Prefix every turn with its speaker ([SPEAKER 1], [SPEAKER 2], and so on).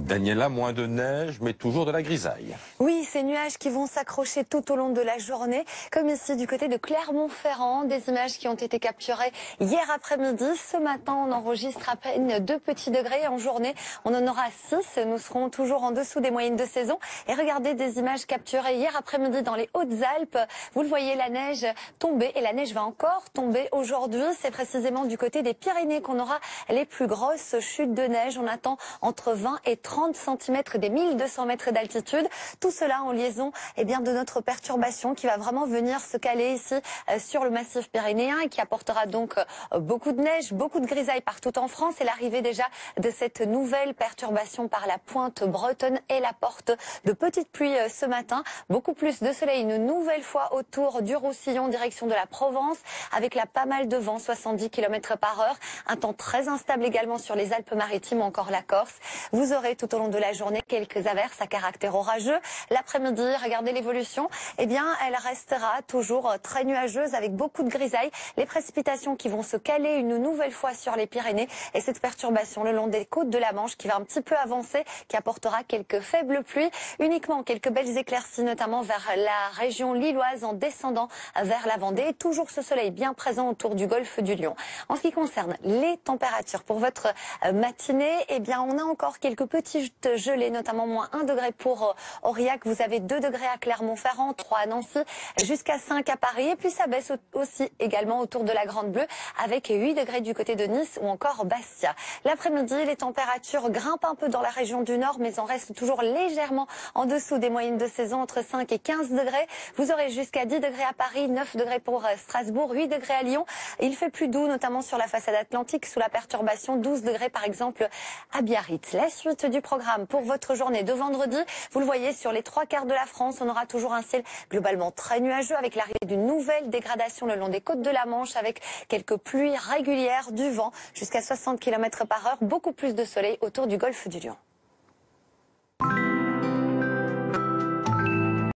[SPEAKER 1] Daniela, moins de neige, mais toujours de la grisaille.
[SPEAKER 2] Oui, ces nuages qui vont s'accrocher tout au long de la journée, comme ici du côté de Clermont-Ferrand, des images qui ont été capturées hier après-midi. Ce matin, on enregistre à peine 2 petits degrés. En journée, on en aura 6. Nous serons toujours en dessous des moyennes de saison. Et regardez des images capturées hier après-midi dans les Hautes-Alpes. Vous le voyez, la neige tomber, et la neige va encore tomber aujourd'hui. C'est précisément du côté des Pyrénées qu'on aura les plus grosses chutes de neige. On attend entre 20 et 30 cm des 1200 mètres d'altitude. Tout cela en liaison de notre perturbation qui va vraiment venir se caler ici sur le massif pyrénéen et qui apportera donc beaucoup de neige, beaucoup de grisaille partout en France. Et l'arrivée déjà de cette nouvelle perturbation par la pointe bretonne et la porte de petites pluies ce matin. Beaucoup plus de soleil une nouvelle fois autour du Roussillon, direction de la Provence, avec là pas mal de vent, 70 km par heure. Un temps très instable également sur les Alpes-Maritimes ou encore la Corse. Vous aurez tout au long de la journée quelques averses à caractère orageux. L'après-midi, regardez l'évolution. Elle restera toujours très nuageuse avec beaucoup de grisailles. Les précipitations qui vont se caler une nouvelle fois sur les Pyrénées et cette perturbation le long des côtes de la Manche qui va un petit peu avancer, qui apportera quelques faibles pluies. Uniquement quelques belles éclaircies, notamment vers la région lilloise en descendant vers la Vendée. Toujours ce soleil bien présent autour du golfe du Lion. En ce qui concerne les températures pour votre matinée, on a encore quelques petites gelées, notamment moins 1 degré pour Aurillac. Vous avez 2 degrés à Clermont-Ferrand, 3 à Nancy, jusqu'à 5 à Paris. Et puis ça baisse aussi également autour de la Grande Bleue avec 8 degrés du côté de Nice ou encore Bastia. L'après-midi, les températures grimpent un peu dans la région du Nord, mais on reste toujours légèrement en dessous des moyennes de saison, entre 5 et 15 degrés. Vous aurez jusqu'à 10 degrés à Paris, 9 degrés pour Strasbourg, 8 degrés à Lyon. Il fait plus doux, notamment sur la façade atlantique, sous la perturbation, 12 degrés par exemple à Biarritz. La suite du programme pour votre journée de vendredi, vous le voyez sur les 3/4 de la France, on aura toujours un ciel globalement très nuageux avec l'arrivée d'une nouvelle dégradation le long des côtes de la Manche avec quelques pluies régulières, du vent jusqu'à 60 km par heure, beaucoup plus de soleil autour du golfe du Lion.